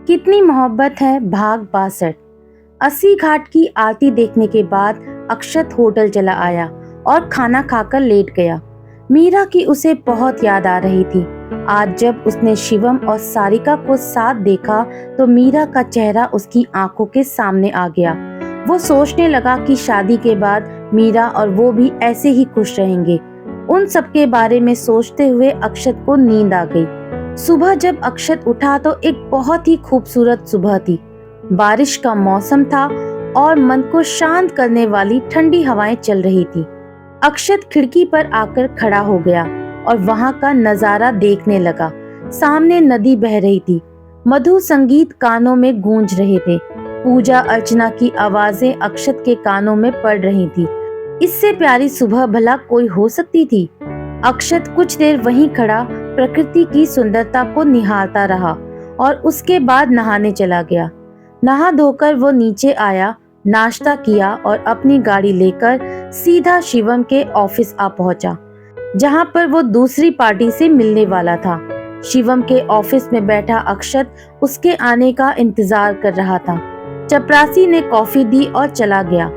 कितनी मोहब्बत है भाग 62। 80 घाट की आरती देखने के बाद अक्षत होटल चला आया और खाना खाकर लेट गया। मीरा की उसे बहुत याद आ रही थी। आज जब उसने शिवम और सारिका को साथ देखा तो मीरा का चेहरा उसकी आंखों के सामने आ गया। वो सोचने लगा कि शादी के बाद मीरा और वो भी ऐसे ही खुश रहेंगे। उन सब के बारे में सोचते हुए अक्षत को नींद आ गई। सुबह जब अक्षत उठा तो एक बहुत ही खूबसूरत सुबह थी। बारिश का मौसम था और मन को शांत करने वाली ठंडी हवाएं चल रही थी। अक्षत खिड़की पर आकर खड़ा हो गया और वहां का नजारा देखने लगा। सामने नदी बह रही थी। मधुर संगीत कानों में गूंज रहे थे। पूजा अर्चना की आवाजें अक्षत के कानों में पड़ रही थी। इससे प्यारी सुबह भला कोई हो सकती थी। अक्षत कुछ देर वहीं खड़ा प्रकृति की सुंदरता को निहारता रहा और उसके बाद नहाने चला गया। नहा धोकर वो नीचे आया, नाश्ता किया और अपनी गाड़ी लेकर सीधा शिवम के ऑफिस आ पहुंचा, जहां पर वो दूसरी पार्टी से मिलने वाला था। शिवम के ऑफिस में बैठा अक्षत उसके आने का इंतजार कर रहा था। चपरासी ने कॉफी दी और चला गया।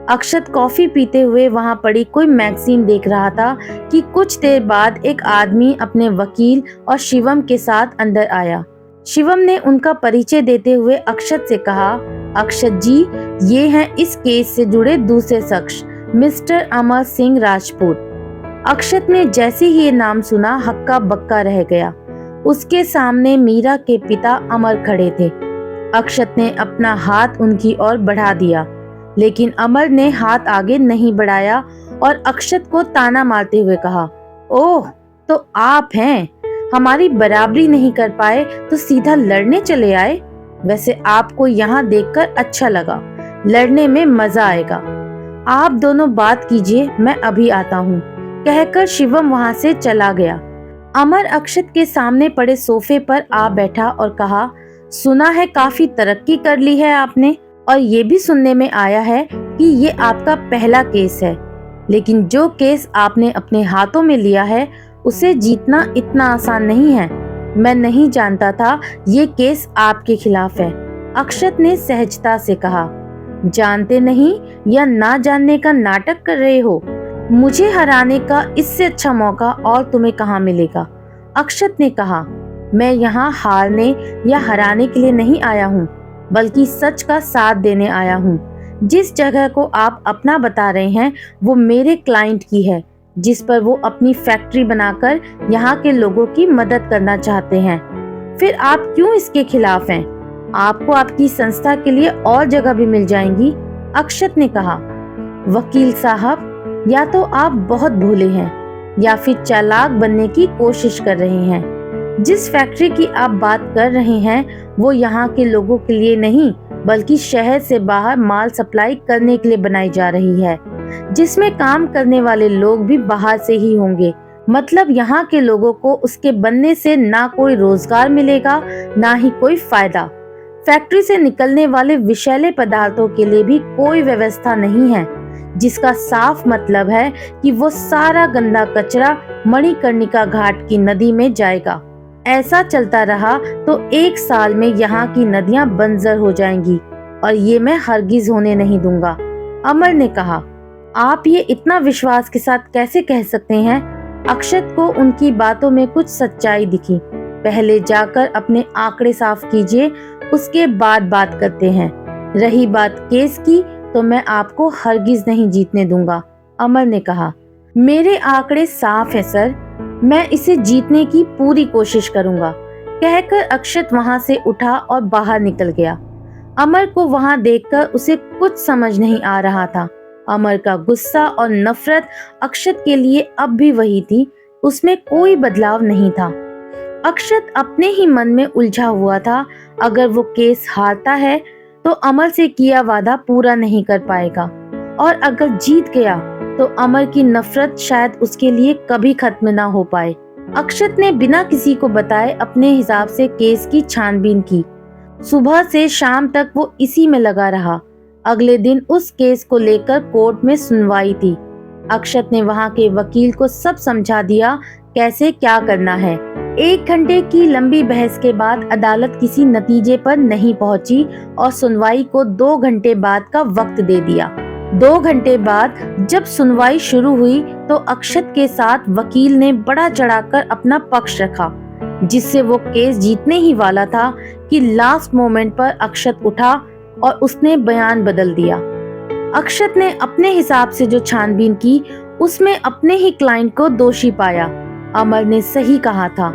अक्षत कॉफी पीते हुए वहां पड़ी कोई मैगजीन देख रहा था कि कुछ देर बाद एक आदमी अपने वकील और शिवम के साथ अंदर आया। शिवम ने उनका परिचय देते हुए अक्षत से कहा, अक्षत जी, ये हैं इस केस से जुड़े दूसरे शख्स, मिस्टर अमर सिंह राजपूत। अक्षत ने जैसे ही ये नाम सुना हक्का बक्का रह गया। उसके सामने मीरा के पिता अमर खड़े थे। अक्षत ने अपना हाथ उनकी ओर बढ़ा दिया, लेकिन अमर ने हाथ आगे नहीं बढ़ाया और अक्षत को ताना मारते हुए कहा, ओह, तो आप हैं। हमारी बराबरी नहीं कर पाए तो सीधा लड़ने चले आए। वैसे आपको यहाँ देखकर अच्छा लगा, लड़ने में मजा आएगा। आप दोनों बात कीजिए, मैं अभी आता हूँ, कहकर शिवम वहां से चला गया। अमर अक्षत के सामने पड़े सोफे पर आ बैठा और कहा, सुना है काफी तरक्की कर ली है आपने, और ये भी सुनने में आया है कि ये आपका पहला केस है। लेकिन जो केस आपने अपने हाथों में लिया है उसे जीतना इतना आसान नहीं है। मैं नहीं जानता था ये केस आपके खिलाफ है। अक्षत ने सहजता से कहा, जानते नहीं या ना जानने का नाटक कर रहे हो? मुझे हराने का इससे अच्छा मौका और तुम्हें कहाँ मिलेगा? अक्षत ने कहा, मैं यहाँ हारने या हराने के लिए नहीं आया हूँ, बल्कि सच का साथ देने आया हूँ। जिस जगह को आप अपना बता रहे हैं वो मेरे क्लाइंट की है, जिस पर वो अपनी फैक्ट्री बनाकर यहाँ के लोगों की मदद करना चाहते हैं। फिर आप क्यों इसके खिलाफ हैं? आपको आपकी संस्था के लिए और जगह भी मिल जाएंगी। अक्षत ने कहा, वकील साहब, या तो आप बहुत भोले हैं या फिर चालाक बनने की कोशिश कर रहे हैं। जिस फैक्ट्री की आप बात कर रहे हैं वो यहाँ के लोगों के लिए नहीं, बल्कि शहर से बाहर माल सप्लाई करने के लिए बनाई जा रही है, जिसमें काम करने वाले लोग भी बाहर से ही होंगे। मतलब यहाँ के लोगों को उसके बनने से ना कोई रोजगार मिलेगा, ना ही कोई फायदा। फैक्ट्री से निकलने वाले विषैले पदार्थों के लिए भी कोई व्यवस्था नहीं है, जिसका साफ मतलब है कि वो सारा गंदा कचरा मणिकर्णिका घाट की नदी में जाएगा। ऐसा चलता रहा तो 1 साल में यहाँ की नदियां बंजर हो जाएंगी और ये मैं हरगिज होने नहीं दूंगा। अमर ने कहा, आप ये इतना विश्वास के साथ कैसे कह सकते हैं? अक्षत को उनकी बातों में कुछ सच्चाई दिखी। पहले जाकर अपने आंकड़े साफ कीजिए, उसके बाद बात करते हैं। रही बात केस की तो मैं आपको हरगिज नहीं जीतने दूंगा। अमर ने कहा, मेरे आंकड़े साफ है सर, मैं इसे जीतने की पूरी कोशिश करूंगा, कहकर अक्षत वहां से उठा और बाहर निकल गया। अमर को वहां देखकर उसे कुछ समझ नहीं आ रहा था। अमर का गुस्सा और नफरत अक्षत के लिए अब भी वही थी, उसमें कोई बदलाव नहीं था। अक्षत अपने ही मन में उलझा हुआ था। अगर वो केस हारता है तो अमर से किया वादा पूरा नहीं कर पाएगा, और अगर जीत गया तो अमर की नफरत शायद उसके लिए कभी खत्म ना हो पाए। अक्षत ने बिना किसी को बताए अपने हिसाब से केस की छानबीन की। सुबह से शाम तक वो इसी में लगा रहा। अगले दिन उस केस को लेकर कोर्ट में सुनवाई थी। अक्षत ने वहां के वकील को सब समझा दिया कैसे क्या करना है। 1 घंटे की लंबी बहस के बाद अदालत किसी नतीजे पर नहीं पहुंची और सुनवाई को 2 घंटे बाद का वक्त दे दिया। 2 घंटे बाद जब सुनवाई शुरू हुई तो अक्षत के साथ वकील ने बड़ा चढ़ाकर अपना पक्ष रखा, जिससे वो केस जीतने ही वाला था कि लास्ट मोमेंट पर अक्षत उठा और उसने बयान बदल दिया। अक्षत ने अपने हिसाब से जो छानबीन की उसमें अपने ही क्लाइंट को दोषी पाया। अमर ने सही कहा था,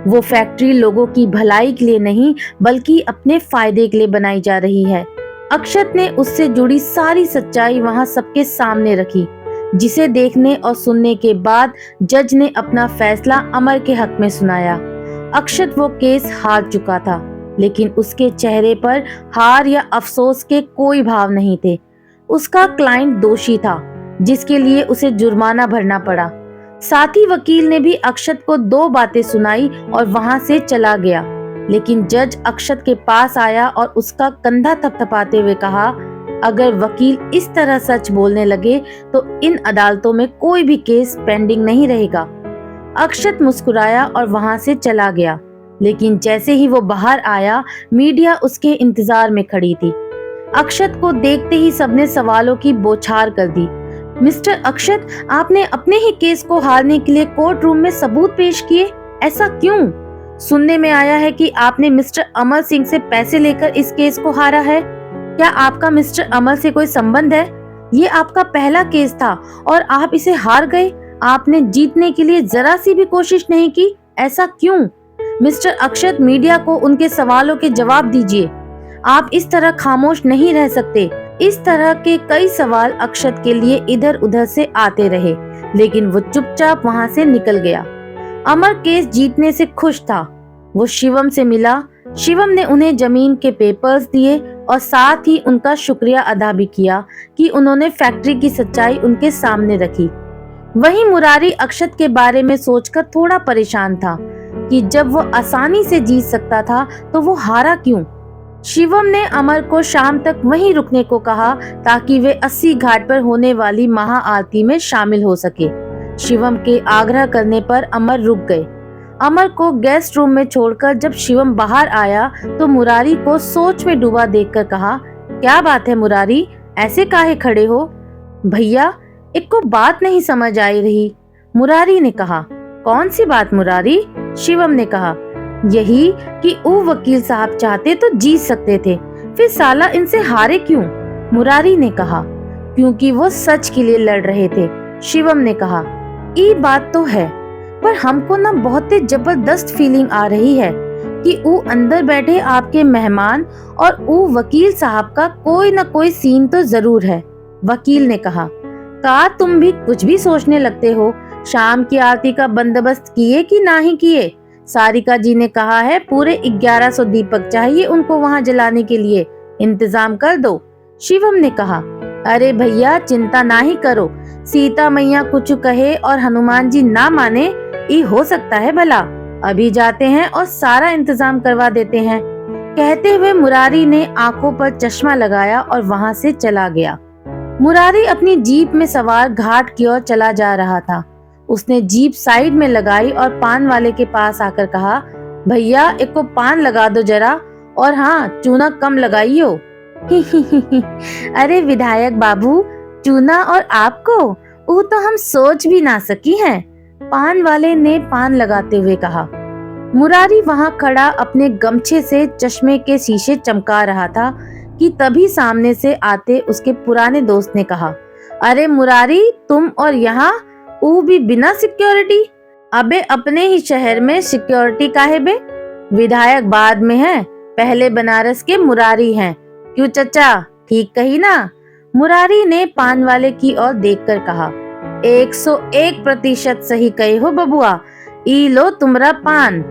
वो फैक्ट्री लोगों की भलाई के लिए नहीं बल्कि अपने फायदे के लिए बनाई जा रही है। अक्षत ने उससे जुड़ी सारी सच्चाई वहां सबके सामने रखी, जिसे देखने और सुनने के बाद जज ने अपना फैसला अमर के हक में सुनाया। अक्षत वो केस हार चुका था, लेकिन उसके चेहरे पर हार या अफसोस के कोई भाव नहीं थे। उसका क्लाइंट दोषी था, जिसके लिए उसे जुर्माना भरना पड़ा। साथ ही वकील ने भी अक्षत को 2 बातें सुनाई और वहां से चला गया। लेकिन जज अक्षत के पास आया और उसका कंधा थपथपाते हुए कहा, अगर वकील इस तरह सच बोलने लगे तो इन अदालतों में कोई भी केस पेंडिंग नहीं रहेगा। अक्षत मुस्कुराया और वहां से चला गया। लेकिन जैसे ही वो बाहर आया, मीडिया उसके इंतजार में खड़ी थी। अक्षत को देखते ही सबने सवालों की बौछार कर दी। मिस्टर अक्षत, आपने अपने ही केस को हारने के लिए कोर्ट रूम में सबूत पेश किए, ऐसा क्यों? सुनने में आया है कि आपने मिस्टर अमर सिंह से पैसे लेकर इस केस को हारा है। क्या आपका मिस्टर अमर से कोई संबंध है? ये आपका पहला केस था और आप इसे हार गए। आपने जीतने के लिए जरा सी भी कोशिश नहीं की, ऐसा क्यों? मिस्टर अक्षत, मीडिया को उनके सवालों के जवाब दीजिए। आप इस तरह खामोश नहीं रह सकते। इस तरह के कई सवाल अक्षत के लिए इधर उधर से आते रहे, लेकिन वो चुपचाप वहां से निकल गया। अमर केस जीतने से खुश था। वो शिवम से मिला। शिवम ने उन्हें जमीन के पेपर्स दिए और साथ ही उनका शुक्रिया अदा भी किया कि उन्होंने फैक्ट्री की सच्चाई उनके सामने रखी। वहीं मुरारी अक्षत के बारे में सोचकर थोड़ा परेशान था कि जब वो आसानी से जीत सकता था तो वो हारा क्यों। शिवम ने अमर को शाम तक वहीं रुकने को कहा ताकि वे 80 घाट पर होने वाली महाआरती में शामिल हो सके। शिवम के आग्रह करने पर अमर रुक गए। अमर को गेस्ट रूम में छोड़कर जब शिवम बाहर आया तो मुरारी को सोच में डूबा देखकर कहा, क्या बात है मुरारी, ऐसे काहे खड़े हो? भैया, एक को बात नहीं समझ आई रही। मुरारी ने कहा। कौन सी बात मुरारी? शिवम ने कहा, यही कि वो वकील साहब चाहते तो जीत सकते थे, फिर साला इनसे हारे क्यों? मुरारी ने कहा, क्योंकि वो सच के लिए लड़ रहे थे। शिवम ने कहा, ये बात तो है, पर हमको ना बहुत जबरदस्त फीलिंग आ रही है कि वो अंदर बैठे आपके मेहमान और वो वकील साहब का कोई ना कोई सीन तो जरूर है। वकील ने कहा, का तुम भी कुछ भी सोचने लगते हो? शाम की आरती का बंदोबस्त किए कि ना ही किए? सारिका जी ने कहा है पूरे 1100 दीपक चाहिए उनको वहां जलाने के लिए, इंतजाम कर दो। शिवम ने कहा, अरे भैया चिंता ना ही करो, सीता मैया कुछ कहे और हनुमान जी ना माने, ये हो सकता है भला। अभी जाते हैं और सारा इंतजाम करवा देते हैं। कहते हुए मुरारी ने आंखों पर चश्मा लगाया और वहां से चला गया। मुरारी अपनी जीप में सवार घाट की ओर चला जा रहा था। उसने जीप साइड में लगाई और पान वाले के पास आकर कहा, भैया एक को पान लगा दो जरा, और हाँ चूना कम लगाइयो। अरे विधायक बाबू, चूना और आपको, वो तो हम सोच भी ना सकी हैं। पान वाले ने पान लगाते हुए कहा। मुरारी वहां खड़ा अपने गमछे से चश्मे के शीशे चमका रहा था कि तभी सामने से आते उसके पुराने दोस्त ने कहा, अरे मुरारी, तुम और यहाँ वो भी बिना सिक्योरिटी? अबे अपने ही शहर में सिक्योरिटी काहे बे? विधायक बाद में है, पहले बनारस के मुरारी हैं। क्यों चचा, ठीक कही ना? मुरारी ने पान वाले की ओर देखकर कहा, 101% सही कहे हो बबुआ, ई लो तुम्हारा पान।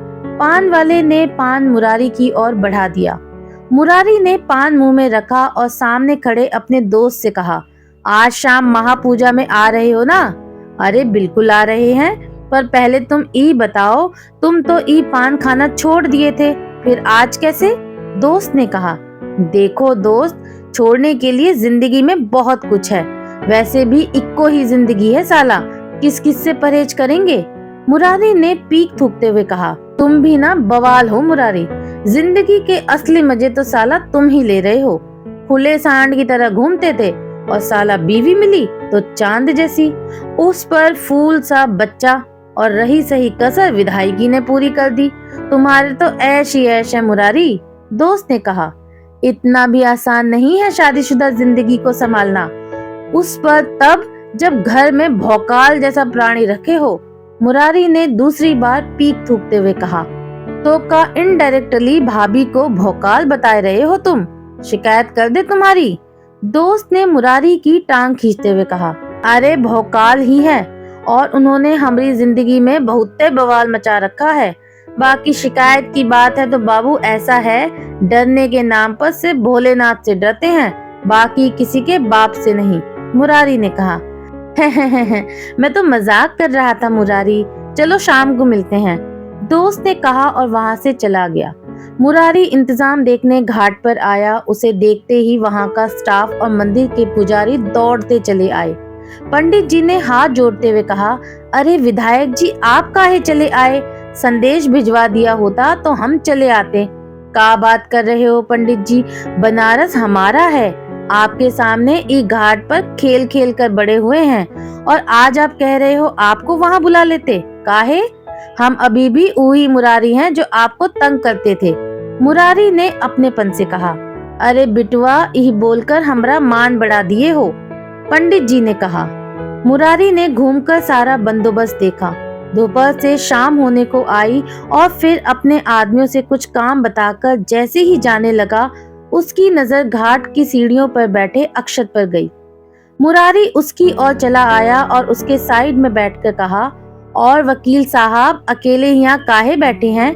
पान वाले ने पान मुरारी की ओर बढ़ा दिया। मुरारी ने पान मुंह में रखा और सामने खड़े अपने दोस्त से कहा, आज शाम महापूजा में आ रहे हो ना? अरे बिल्कुल आ रहे हैं, पर पहले तुम ई बताओ, तुम तो ई पान खाना छोड़ दिए थे, फिर आज कैसे? दोस्त ने कहा, देखो दोस्त, छोड़ने के लिए जिंदगी में बहुत कुछ है, वैसे भी इक्को ही जिंदगी है साला, किस किस से परहेज करेंगे? मुरारी ने पीक थूकते हुए कहा, तुम भी ना बवाल हो मुरारी। जिंदगी के असली मजे तो साला तुम ही ले रहे हो। खुले सांड की तरह घूमते थे और साला बीवी मिली तो चांद जैसी, उस पर फूल सा बच्चा, और रही सही कसर विधायकी ने पूरी कर दी। तुम्हारे तो ऐश ही ऐश है मुरारी। दोस्त ने कहा, इतना भी आसान नहीं है शादीशुदा जिंदगी को संभालना, उस पर तब जब घर में भौकाल जैसा प्राणी रखे हो। मुरारी ने दूसरी बार पीक थूकते हुए कहा, तो का इनडायरेक्टली भाभी को भौकाल बताए रहे हो तुम? शिकायत कर दे तुम्हारी। दोस्त ने मुरारी की टांग खींचते हुए कहा, अरे भौकाल ही है, और उन्होंने हमारी जिंदगी में बहुते बवाल मचा रखा है। बाकी शिकायत की बात है तो बाबू ऐसा है, डरने के नाम पर सिर्फ भोलेनाथ से डरते हैं, बाकी किसी के बाप से नहीं। मुरारी ने कहा, मैं तो मजाक कर रहा था मुरारी, चलो शाम को मिलते हैं। दोस्त ने कहा और वहां से चला गया। मुरारी इंतजाम देखने घाट पर आया। उसे देखते ही वहां का स्टाफ और मंदिर के पुजारी दौड़ते चले आए। पंडित जी ने हाथ जोड़ते हुए कहा, अरे विधायक जी आप काहे चले आए? संदेश भिजवा दिया होता तो हम चले आते। क्या बात कर रहे हो पंडित जी, बनारस हमारा है। आपके सामने इस घाट पर खेल खेल कर बड़े हुए हैं और आज आप कह रहे हो आपको वहां बुला लेते? काहे? हम अभी भी वही मुरारी हैं जो आपको तंग करते थे। मुरारी ने अपनेपन से कहा, अरे बिटवा यही बोलकर हमरा मान बढ़ा दिए हो। पंडित जी ने कहा। मुरारी ने घूमकर सारा बंदोबस्त देखा। दोपहर से शाम होने को आई और फिर अपने आदमियों से कुछ काम बताकर जैसे ही जाने लगा, उसकी नजर घाट की सीढ़ियों पर बैठे अक्षत पर गई। मुरारी उसकी ओर चला आया और उसके साइड में बैठकर कहा, और वकील साहब अकेले यहाँ काहे बैठे हैं?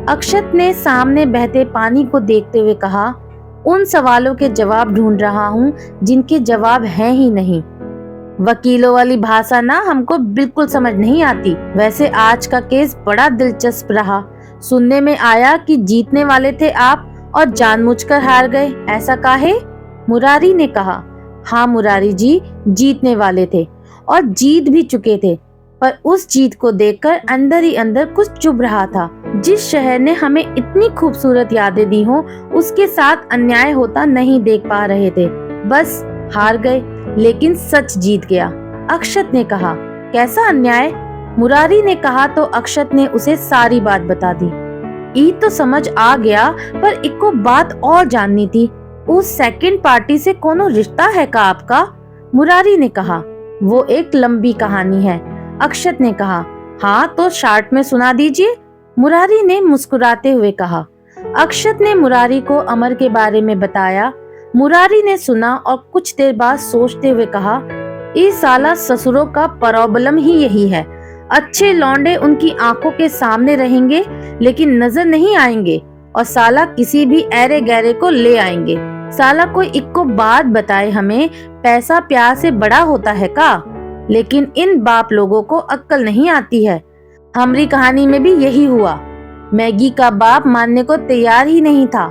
अक्षत ने सामने बहते पानी को देखते हुए कहा, उन सवालों के जवाब ढूंढ रहा हूँ जिनके जवाब हैं ही नहीं। वकीलों वाली भाषा ना हमको बिल्कुल समझ नहीं आती। वैसे आज का केस बड़ा दिलचस्प रहा। सुनने में आया कि जीतने वाले थे आप और जानबूझकर हार गए, ऐसा काहे? मुरारी ने कहा, हाँ मुरारी जी, जीतने वाले थे और जीत भी चुके थे, पर उस जीत को देखकर अंदर ही अंदर कुछ चुभ रहा था। जिस शहर ने हमें इतनी खूबसूरत यादें दी हो, उसके साथ अन्याय होता नहीं देख पा रहे थे। बस हार गए, लेकिन सच जीत गया। अक्षत ने कहा, कैसा अन्याय? मुरारी ने कहा तो अक्षत ने उसे सारी बात बता दी। ईद तो समझ आ गया, पर इको बात और जाननी थी। उस सेकंड पार्टी से कोनो रिश्ता है का आपका? मुरारी ने कहा, वो एक लंबी कहानी है। अक्षत ने कहा, हाँ तो शार्ट में सुना दीजिए। मुरारी ने मुस्कुराते हुए कहा। अक्षत ने मुरारी को अमर के बारे में बताया। मुरारी ने सुना और कुछ देर बाद सोचते हुए कहा, इस साला ससुरों का प्रॉब्लम ही यही है। अच्छे लौंडे उनकी आंखों के सामने रहेंगे लेकिन नजर नहीं आएंगे, और साला किसी भी ऐरे गैरे को ले आएंगे। साला कोई इक्को बात बताए हमें, पैसा प्यार से बड़ा होता है का? लेकिन इन बाप लोगों को अक्ल नहीं आती है। हमारी कहानी में भी यही हुआ। मैगी का बाप मानने को तैयार ही नहीं था।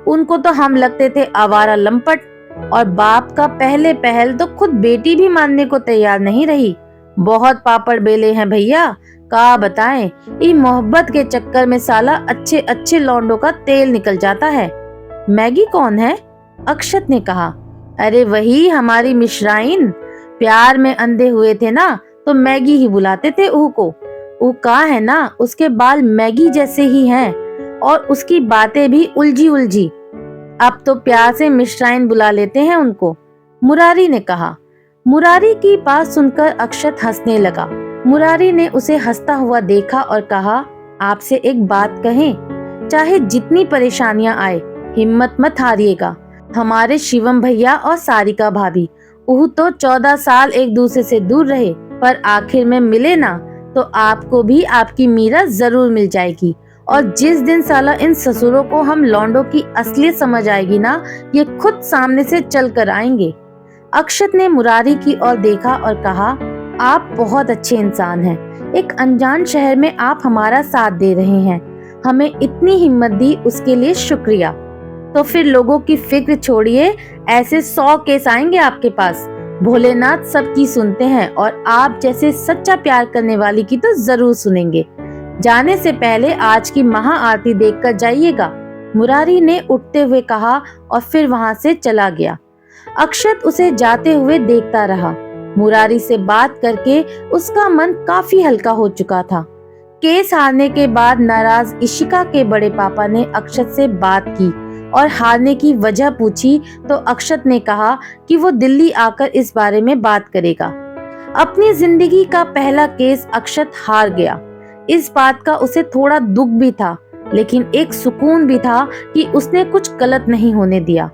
उनको तो हम लगते थे आवारा लंपट, और बाप का पहले पहल तो खुद बेटी भी मानने को तैयार नहीं रही। बहुत पापड़ बेले हैं भैया, का बताएं। इस मोहब्बत के चक्कर में साला अच्छे अच्छे लौंडों का तेल निकल जाता है। मैगी कौन है? अक्षत ने कहा, अरे वही हमारी मिश्राइन। प्यार में अंधे हुए थे ना तो मैगी ही बुलाते थे ऊ को। ऊ का है ना, उसके बाल मैगी जैसे ही हैं और उसकी बातें भी उलझी उलझी। अब तो प्यार से मिश्राइन बुला लेते हैं उनको, मुरारी ने कहा। मुरारी की बात सुनकर अक्षत हंसने लगा। मुरारी ने उसे हंसता हुआ देखा और कहा, आपसे एक बात कहें, चाहे जितनी परेशानियां आए हिम्मत मत हारिएगा। हमारे शिवम भैया और सारिका भाभी वो तो 14 साल एक दूसरे से दूर रहे, पर आखिर में मिले ना, तो आपको भी आपकी मीरा जरूर मिल जाएगी। और जिस दिन साला इन ससुरों को हम लौंडों की असलियत समझ आएगी ना, ये खुद सामने से चल कर आएंगे। अक्षत ने मुरारी की ओर देखा और कहा, आप बहुत अच्छे इंसान हैं। एक अनजान शहर में आप हमारा साथ दे रहे हैं, हमें इतनी हिम्मत दी उसके लिए शुक्रिया। तो फिर लोगों की फिक्र छोड़िए, ऐसे 100 केस आएंगे आपके पास। भोलेनाथ सबकी सुनते हैं और आप जैसे सच्चा प्यार करने वाली की तो जरूर सुनेंगे। जाने से पहले आज की महाआरती देखकर जाइएगा, मुरारी ने उठते हुए कहा और फिर वहां से चला गया। अक्षत उसे जाते हुए देखता रहा। मुरारी से बात करके उसका मन काफी हल्का हो चुका था। केस हारने के बाद नाराज इशिका के बड़े पापा ने अक्षत से बात की और हारने की वजह पूछी तो अक्षत ने कहा कि वो दिल्ली आकर इस बारे में बात करेगा। अपनी जिंदगी का पहला केस अक्षत हार गया। इस बात का उसे थोड़ा दुख भी था, लेकिन एक सुकून भी था कि उसने कुछ गलत नहीं होने दिया।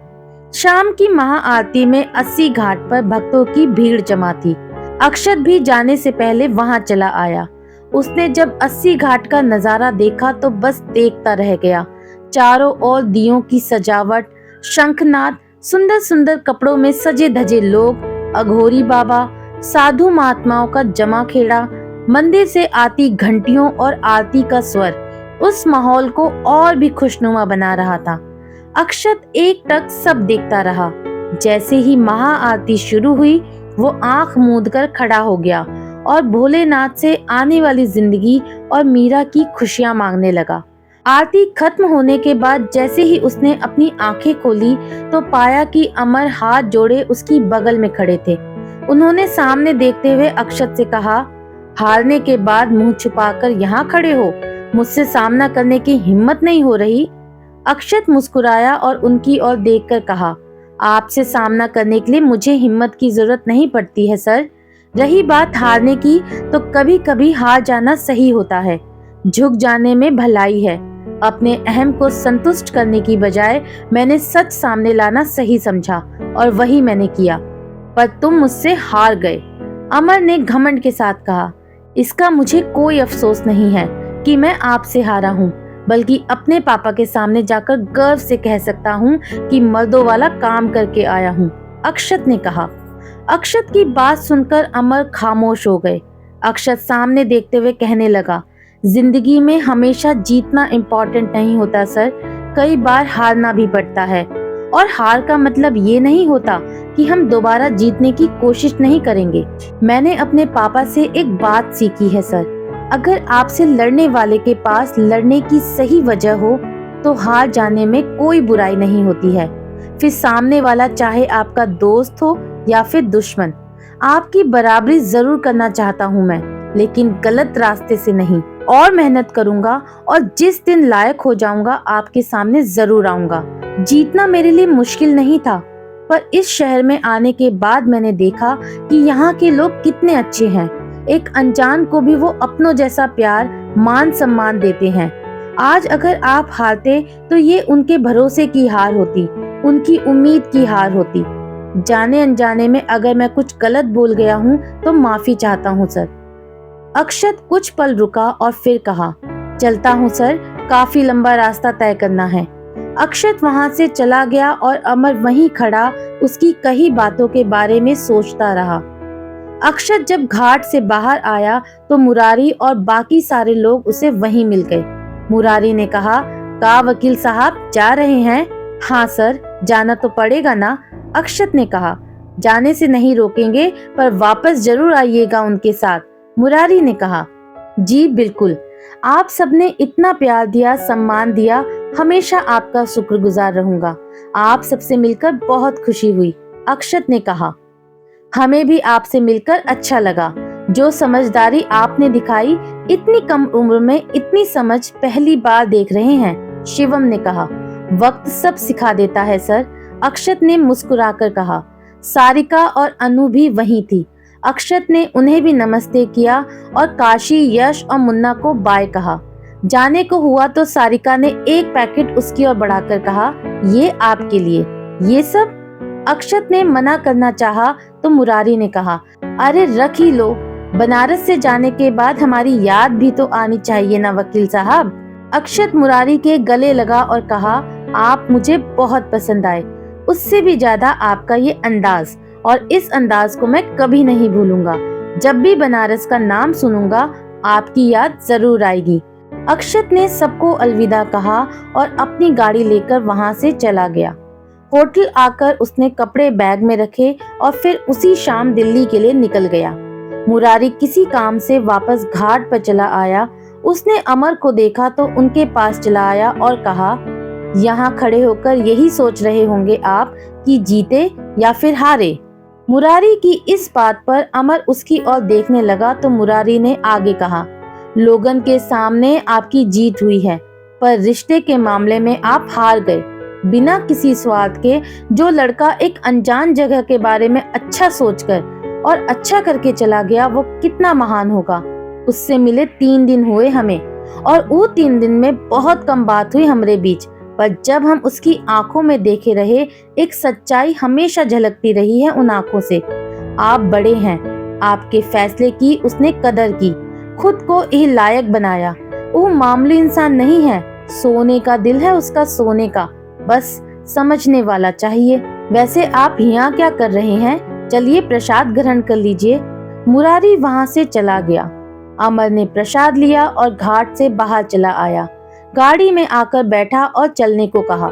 शाम की महाआरती में 80 घाट पर भक्तों की भीड़ जमा थी। अक्षत भी जाने से पहले वहां चला आया। उसने जब 80 घाट का नजारा देखा तो बस देखता रह गया। चारों ओर दियों की सजावट, शंखनाद, सुंदर सुंदर कपड़ों में सजे धजे लोग, अघोरी बाबा, साधु महात्माओं का जमा खेड़ा, मंदिर से आती घंटियों और आरती का स्वर उस माहौल को और भी खुशनुमा बना रहा था। अक्षत एक टक सब देखता रहा। जैसे ही महाआरती शुरू हुई वो आंख मूंदकर खड़ा हो गया और भोलेनाथ से आने वाली जिंदगी और मीरा की खुशियां मांगने लगा। आरती खत्म होने के बाद जैसे ही उसने अपनी आंखें खोली तो पाया कि अमर हाथ जोड़े उसकी बगल में खड़े थे। उन्होंने सामने देखते हुए अक्षत से कहा, हारने के बाद मुंह छुपाकर यहाँ खड़े हो, मुझसे सामना करने की हिम्मत नहीं हो रही? अक्षत मुस्कुराया और उनकी ओर देखकर कहा, आपसे सामना करने के लिए मुझे हिम्मत की जरूरत नहीं पड़ती है सर। रही बात हारने की, तो कभी कभी हार जाना सही होता है। झुक जाने में भलाई है। अपने अहम को संतुष्ट करने की बजाय मैंने सच सामने लाना सही समझा और वही मैंने किया। पर तुम मुझसे हार गए, अमर ने घमंड के साथ कहा। इसका मुझे कोई अफसोस नहीं है कि मैं आपसे हारा हूँ, बल्कि अपने पापा के सामने जाकर गर्व से कह सकता हूँ कि मर्दों वाला काम करके आया हूँ, अक्षत ने कहा। अक्षत की बात सुनकर अमर खामोश हो गए। अक्षत सामने देखते हुए कहने लगा, जिंदगी में हमेशा जीतना इम्पोर्टेंट नहीं होता सर, कई बार हारना भी पड़ता है। और हार का मतलब ये नहीं होता कि हम दोबारा जीतने की कोशिश नहीं करेंगे। मैंने अपने पापा से एक बात सीखी है सर, अगर आपसे लड़ने वाले के पास लड़ने की सही वजह हो तो हार जाने में कोई बुराई नहीं होती है। फिर सामने वाला चाहे आपका दोस्त हो या फिर दुश्मन, आपकी बराबरी जरूर करना चाहता हूँ मैं, लेकिन गलत रास्ते से नहीं। और मेहनत करूंगा और जिस दिन लायक हो जाऊंगा आपके सामने जरूर आऊंगा। जीतना मेरे लिए मुश्किल नहीं था, पर इस शहर में आने के बाद मैंने देखा कि यहाँ के लोग कितने अच्छे हैं। एक अनजान को भी वो अपनों जैसा प्यार, मान सम्मान देते हैं। आज अगर आप हारते तो ये उनके भरोसे की हार होती, उनकी उम्मीद की हार होती। जाने अनजाने में अगर मैं कुछ गलत बोल गया हूँ तो माफी चाहता हूँ सर। अक्षत कुछ पल रुका और फिर कहा, चलता हूँ सर, काफी लंबा रास्ता तय करना है। अक्षत वहां से चला गया और अमर वहीं खड़ा उसकी कही बातों के बारे में सोचता रहा। अक्षत जब घाट से बाहर आया तो मुरारी और बाकी सारे लोग उसे वहीं मिल गए। मुरारी ने कहा, का वकील साहब जा रहे हैं? हाँ सर, जाना तो पड़ेगा ना, अक्षत ने कहा। जाने से नहीं रोकेंगे, पर वापस जरूर आइएगा उनके साथ, मुरारी ने कहा। जी बिल्कुल, आप सबने इतना प्यार दिया, सम्मान दिया, हमेशा आपका शुक्रगुजार रहूंगा। आप सबसे मिलकर बहुत खुशी हुई, अक्षत ने कहा। हमें भी आपसे मिलकर अच्छा लगा। जो समझदारी आपने दिखाई, इतनी कम उम्र में इतनी समझ पहली बार देख रहे हैं, शिवम ने कहा। वक्त सब सिखा देता है सर, अक्षत ने मुस्कुराकर कहा। सारिका और अनु भी वहीं थी। अक्षत ने उन्हें भी नमस्ते किया और काशी, यश और मुन्ना को बाय कहा। जाने को हुआ तो सारिका ने एक पैकेट उसकी ओर बढ़ाकर कहा, ये आपके लिए। ये सब? अक्षत ने मना करना चाहा तो मुरारी ने कहा, अरे रख ही लो, बनारस से जाने के बाद हमारी याद भी तो आनी चाहिए ना वकील साहब। अक्षत मुरारी के गले लगा और कहा, आप मुझे बहुत पसंद आए, उससे भी ज्यादा आपका ये अंदाज, और इस अंदाज को मैं कभी नहीं भूलूंगा। जब भी बनारस का नाम सुनूंगा आपकी याद जरूर आएगी। अक्षत ने सबको अलविदा कहा और अपनी गाड़ी लेकर वहां से चला गया। होटल आकर उसने कपड़े बैग में रखे और फिर उसी शाम दिल्ली के लिए निकल गया। मुरारी किसी काम से वापस घाट पर चला आया। उसने अमर को देखा तो उनके पास चला आया और कहा, यहाँ खड़े होकर यही सोच रहे होंगे आप कि जीते या फिर हारे। मुरारी की इस बात पर अमर उसकी ओर देखने लगा तो मुरारी ने आगे कहा, लोगन के सामने आपकी जीत हुई है, पर रिश्ते के मामले में आप हार गए। बिना किसी स्वार्थ के जो लड़का एक अनजान जगह के बारे में अच्छा सोचकर और अच्छा करके चला गया, वो कितना महान होगा। उससे मिले 3 दिन हुए हमें, और वो 3 दिन में बहुत कम बात हुई हमारे बीच, पर जब हम उसकी आंखों में देखे रहे, एक सच्चाई हमेशा झलकती रही है उन आंखों से। आप बड़े हैं, आपके फैसले की उसने कदर की, खुद को ही लायक बनाया। वो मामूली इंसान नहीं है, सोने का दिल है उसका, सोने का, बस समझने वाला चाहिए। वैसे आप यहाँ क्या कर रहे हैं? चलिए प्रसाद ग्रहण कर लीजिए। मुरारी वहाँ से चला गया। अमर ने प्रसाद लिया और घाट से बाहर चला आया। गाड़ी में आकर बैठा और चलने को कहा।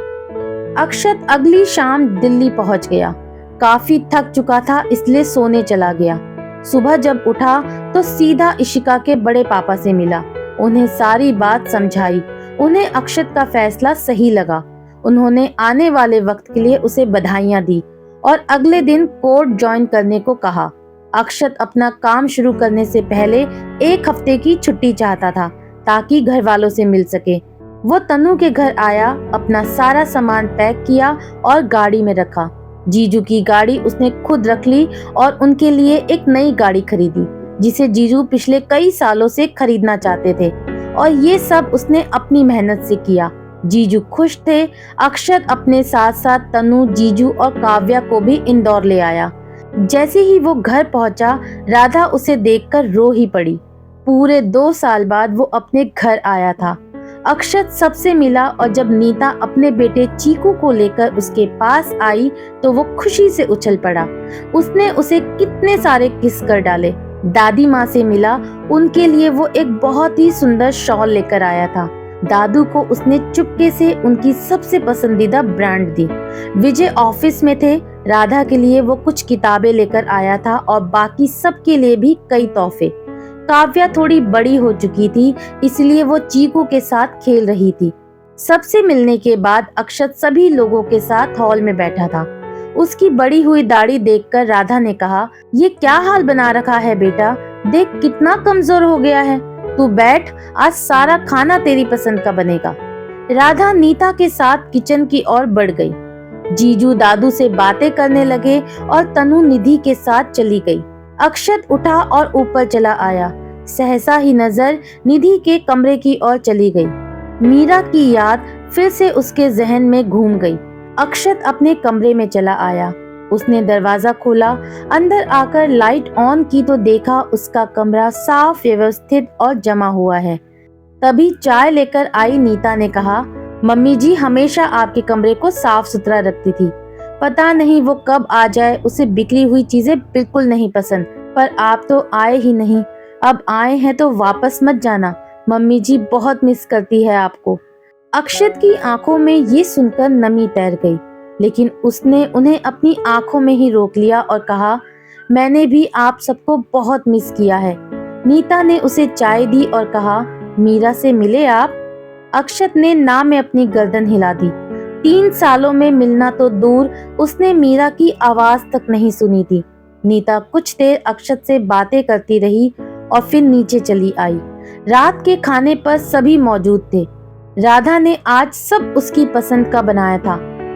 अक्षत अगली शाम दिल्ली पहुंच गया। काफी थक चुका था, इसलिए सोने चला गया। सुबह जब उठा तो सीधा इशिका के बड़े पापा से मिला। उन्हें सारी बात समझाई। उन्हें अक्षत का फैसला सही लगा। उन्होंने आने वाले वक्त के लिए उसे बधाइयां दी और अगले दिन कोर्ट ज्वाइन करने को कहा। अक्षत अपना काम शुरू करने से पहले 1 हफ्ते की छुट्टी चाहता था ताकि घर वालों से मिल सके। वो तनु के घर आया, अपना सारा सामान पैक किया और गाड़ी में रखा। जीजू की गाड़ी उसने खुद रख ली और उनके लिए एक नई गाड़ी खरीदी, जिसे जीजू पिछले कई सालों से खरीदना चाहते थे, और ये सब उसने अपनी मेहनत से किया। जीजू खुश थे। अक्षत अपने साथ साथ तनु, जीजू और काव्या को भी इंदौर ले आया। जैसे ही वो घर पहुंचा, राधा उसे देखकर रो ही पड़ी। पूरे 2 साल बाद वो अपने घर आया था। अक्षत सबसे मिला और जब नीता अपने बेटे चीकू को लेकर उसके पास आई तो वो खुशी से उछल पड़ा। उसने उसे कितने सारे किस कर डाले। दादी माँ से मिला, उनके लिए वो एक बहुत ही सुंदर शॉल लेकर आया था। दादू को उसने चुपके से उनकी सबसे पसंदीदा ब्रांड दी। विजय ऑफिस में थे। राधा के लिए वो कुछ किताबें लेकर आया था और बाकी सबके लिए भी कई तोहफे। काव्या थोड़ी बड़ी हो चुकी थी, इसलिए वो चीकू के साथ खेल रही थी। सबसे मिलने के बाद अक्षत सभी लोगों के साथ हॉल में बैठा था। उसकी बड़ी हुई दाढ़ी देखकर राधा ने कहा, ये क्या हाल बना रखा है बेटा, देख कितना कमजोर हो गया है। तू बैठ, आज सारा खाना तेरी पसंद का बनेगा। राधा नीता के साथ किचन की ओर बढ़ गई। जीजू दादू से बातें करने लगे और तनु निधि के साथ चली गई। अक्षत उठा और ऊपर चला आया। सहसा ही नजर निधि के कमरे की ओर चली गई। मीरा की याद फिर से उसके जहन में घूम गई। अक्षत अपने कमरे में चला आया। उसने दरवाजा खोला। अंदर आकर लाइट ऑन की तो देखा उसका कमरा साफ, व्यवस्थित और जमा हुआ है। तभी चाय लेकर आई नीता ने कहा, मम्मी जी हमेशा आपके कमरे को साफ सुथरा रखती थी। पता नहीं वो कब आ जाए, उसे बिखरी हुई चीजें बिल्कुल नहीं पसंद। पर आप तो आए ही नहीं। अब आए हैं तो वापस मत जाना, मम्मी जी बहुत मिस करती है आपको। अक्षत की आंखों में ये सुनकर नमी तैर गई, लेकिन उसने उन्हें अपनी आंखों में ही रोक लिया और कहा, मैंने भी आप सबको बहुत मिस किया है। नीता ने उसे चाय दी और कहा, मीरा से मिले आप? अक्षत ने ना में अपनी गर्दन हिला दी। 3 सालों में मिलना तो दूर, उसने मीरा की आवाज तक नहीं सुनी थी। नीता कुछ देर अक्षत से बातें करती रही और फिर नीचे चली आई। रात के खाने पर सभी मौजूद थे। राधा ने आज सब उसकी पसंद का बनाया था।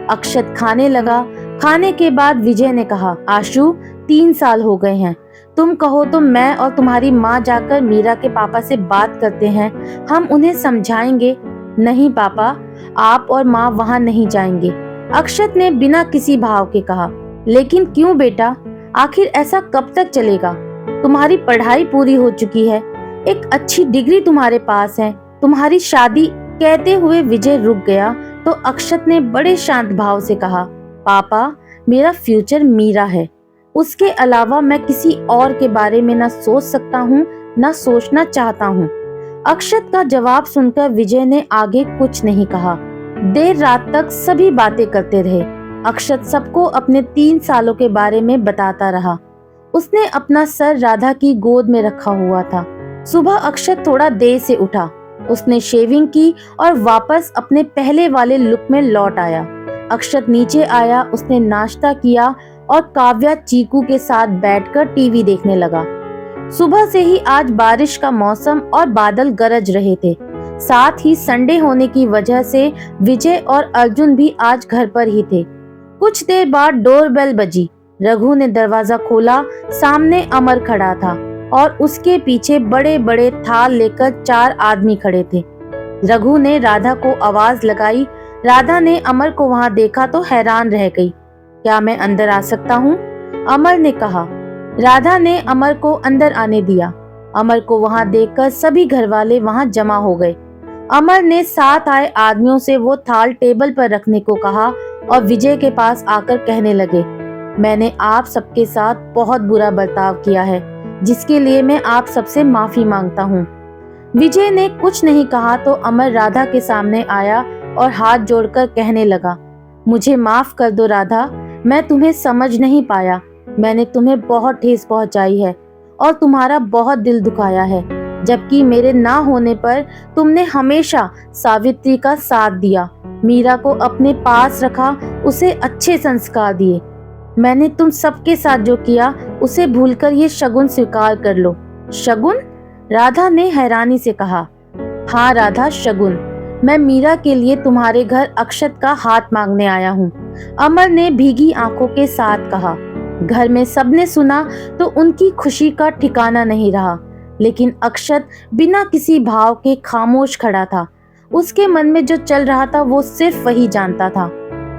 अक्षत खाने लगा। खाने के बाद विजय ने कहा, आशु 3 साल हो गए हैं, तुम कहो तो मैं और तुम्हारी माँ जाकर मीरा के पापा से बात करते हैं, हम उन्हें समझाएंगे। नहीं पापा, आप और माँ वहाँ नहीं जाएंगे, अक्षत ने बिना किसी भाव के कहा। लेकिन क्यों बेटा, आखिर ऐसा कब तक चलेगा? तुम्हारी पढ़ाई पूरी हो चुकी है, एक अच्छी डिग्री तुम्हारे पास है, तुम्हारी शादी। कहते हुए विजय रुक गया तो अक्षत ने बड़े शांत भाव से कहा, पापा मेरा फ्यूचर मीरा है, उसके अलावा मैं किसी और के बारे में ना सोच सकता हूँ ना सोचना चाहता हूँ। अक्षत का जवाब सुनकर विजय ने आगे कुछ नहीं कहा। देर रात तक सभी बातें करते रहे। अक्षत सबको अपने 3 सालों के बारे में बताता रहा। उसने अपना सर राधा की गोद में रखा हुआ था। सुबह अक्षत थोड़ा देर से उठा। उसने शेविंग की और वापस अपने पहले वाले लुक में लौट आया। अक्षत नीचे आया, उसने नाश्ता किया और काव्या चीकू के साथ बैठकर टीवी देखने लगा। सुबह से ही आज बारिश का मौसम और बादल गरज रहे थे। साथ ही संडे होने की वजह से विजय और अर्जुन भी आज घर पर ही थे। कुछ देर बाद डोरबेल बजी। रघु ने दरवाजा खोला। सामने अमर खड़ा था और उसके पीछे बड़े बड़े थाल लेकर 4 आदमी खड़े थे। रघु ने राधा को आवाज लगाई। राधा ने अमर को वहां देखा तो हैरान रह गई। क्या मैं अंदर आ सकता हूँ? अमर ने कहा। राधा ने अमर को अंदर आने दिया। अमर को वहां देखकर सभी घरवाले वहां जमा हो गए। अमर ने साथ आए आदमियों से वो थाल टेबल पर रखने को कहा और विजय के पास आकर कहने लगे, मैंने आप सबके साथ बहुत बुरा बर्ताव किया है, जिसके लिए मैं आप सबसे माफी मांगता हूँ। विजय ने कुछ नहीं कहा तो अमर राधा के सामने आया और हाथ जोड़कर कहने लगा, मुझे माफ कर दो राधा, मैं तुम्हें समझ नहीं पाया। मैंने तुम्हें बहुत ठेस पहुंचाई है और तुम्हारा बहुत दिल दुखाया है, जबकि मेरे ना होने पर तुमने हमेशा सावित्री का साथ दिया, मीरा को अपने पास रखा, उसे अच्छे संस्कार दिए। मैंने तुम सबके साथ जो किया उसे भूलकर ये शगुन स्वीकार कर लो। शगुन? राधा ने हैरानी से कहा। हाँ राधा, शगुन। मैं मीरा के लिए तुम्हारे घर अक्षत का हाथ मांगने आया हूँ, अमर ने भीगी आंखों के साथ कहा। घर में सबने सुना तो उनकी खुशी का ठिकाना नहीं रहा, लेकिन अक्षत बिना किसी भाव के खामोश खड़ा था। उसके मन में जो चल रहा था वो सिर्फ वही जानता था।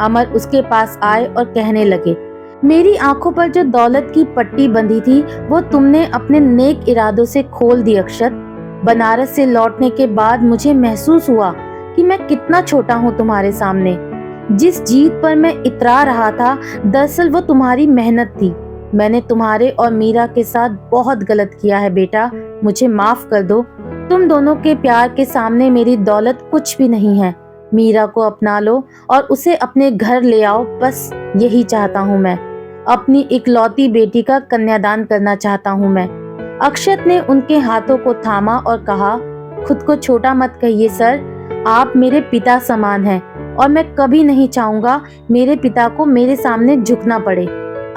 अमर उसके पास आए और कहने लगे, मेरी आंखों पर जो दौलत की पट्टी बंधी थी वो तुमने अपने नेक इरादों से खोल दी अक्षत। बनारस से लौटने के बाद मुझे महसूस हुआ कि मैं कितना छोटा हूँ तुम्हारे सामने। जिस जीत पर मैं इतरा रहा था, दरअसल वो तुम्हारी मेहनत थी। मैंने तुम्हारे और मीरा के साथ बहुत गलत किया है बेटा, मुझे माफ कर दो। तुम दोनों के प्यार के सामने मेरी दौलत कुछ भी नहीं है। मीरा को अपना लो और उसे अपने घर ले आओ, बस यही चाहता हूँ मैं। अपनी इकलौती बेटी का कन्यादान करना चाहता हूँ मैं। अक्षत ने उनके हाथों को थामा और कहा, खुद को छोटा मत कहिए सर, आप मेरे पिता समान हैं और मैं कभी नहीं चाहूंगा मेरे पिता को मेरे सामने झुकना पड़े।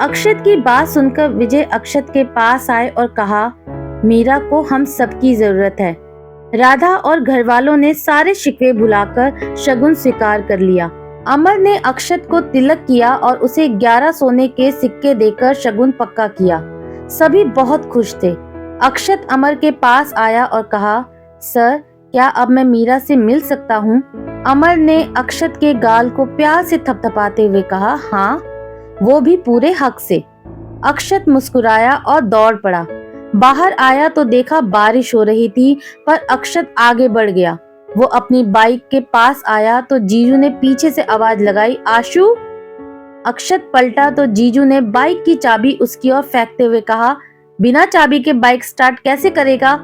अक्षत की बात सुनकर विजय अक्षत के पास आए और कहा, मीरा को हम सबकी जरूरत है। राधा और घरवालों ने सारे शिकवे भुलाकर शगुन स्वीकार कर लिया। अमर ने अक्षत को तिलक किया और उसे 11 सोने के सिक्के देकर शगुन पक्का किया। सभी बहुत खुश थे। अक्षत अमर के पास आया और कहा, सर क्या अब मैं मीरा से मिल सकता हूँ? अमर ने अक्षत के गाल को प्यार से थपथपाते हुए कहा, हाँ, वो भी पूरे हक से। अक्षत मुस्कुराया और दौड़ पड़ा। बाहर आया तो देखा बारिश हो रही थी, पर अक्षत आगे बढ़ गया। वो अपनी बाइक के पास आया तो जीजू ने पीछे से आवाज लगाई, आशु। अक्षत पलटा तो जीजू ने बाइक की चाबी उसकी ओर फेंकते हुए कहा, बिना चाबी के बाइक स्टार्ट कैसे करेगा?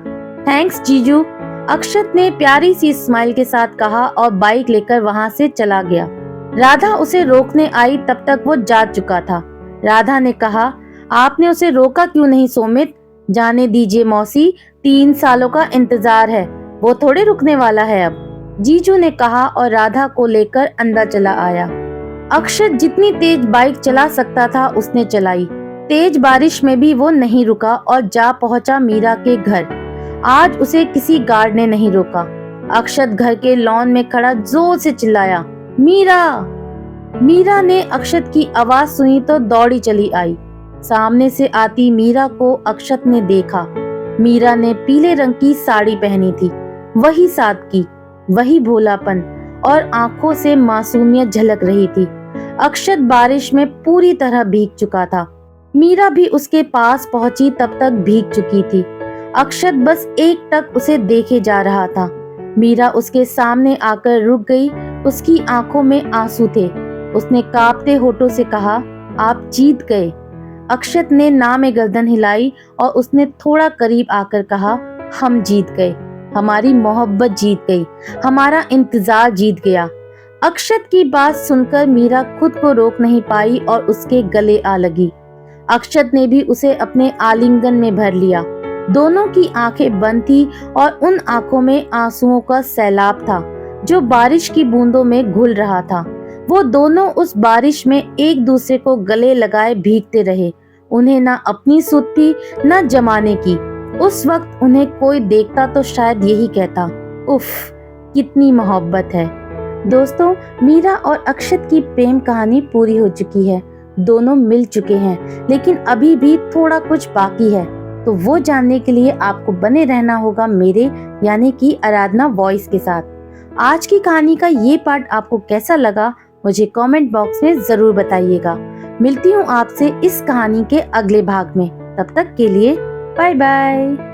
थैंक्स जीजू, अक्षत ने प्यारी सी स्माइल के साथ कहा और बाइक लेकर वहां से चला गया। राधा उसे रोकने आई, तब तक वो जा चुका था। राधा ने कहा, आपने उसे रोका क्यों नहीं सोमित? जाने दीजिए मौसी, 3 सालों का इंतजार है, वो थोड़े रुकने वाला है अब, जीजू ने कहा और राधा को लेकर अंदर चला आया। अक्षत जितनी तेज बाइक चला सकता था उसने चलाई। तेज बारिश में भी वो नहीं रुका और जा पहुंचा मीरा के घर। आज उसे किसी गार्ड ने नहीं रोका। अक्षत घर के लॉन में खड़ा जोर से चिल्लाया, मीरा। मीरा ने अक्षत की आवाज सुनी तो दौड़ी चली आई। सामने से आती मीरा को अक्षत ने देखा। मीरा ने पीले रंग की साड़ी पहनी थी, वही सादगी, वही भोलापन और आंखों से मासूमियत झलक रही थी। अक्षत बारिश में पूरी तरह भीग चुका था। मीरा भी उसके पास पहुंची तब तक भीग चुकी थी। अक्षत बस एक टक उसे देखे जा रहा था। मीरा उसके सामने आकर रुक गई। उसकी आंखों में आंसू थे। उसने कांपते होठों से कहा, आप जीत गए। अक्षत ने ना में गर्दन हिलाई और उसने थोड़ा करीब आकर कहा, हम जीत गए, हमारी मोहब्बत जीत गई, हमारा इंतजार जीत गया। अक्षत की बात सुनकर मीरा खुद को रोक नहीं पाई और उसके गले आ लगी। अक्षत ने भी उसे अपने आलिंगन में भर लिया। दोनों की आंखें बंद थी और उन आंखों में आंसुओं का सैलाब था जो बारिश की बूंदों में घुल रहा था। वो दोनों उस बारिश में एक दूसरे को गले लगाए भीगते रहे। उन्हें ना अपनी सुध थी ना जमाने की। उस वक्त उन्हें कोई देखता तो शायद यही कहता, उफ, कितनी मोहब्बत है। दोस्तों, मीरा और अक्षत की प्रेम कहानी पूरी हो चुकी है। दोनों मिल चुके हैं, लेकिन अभी भी थोड़ा कुछ बाकी है। तो वो जानने के लिए आपको बने रहना होगा मेरे यानी कि आराधना वॉइस के साथ। आज की कहानी का ये पार्ट आपको कैसा लगा मुझे कमेंट बॉक्स में जरूर बताइएगा। मिलती हूँ आपसे इस कहानी के अगले भाग में। तब तक के लिए बाय बाय।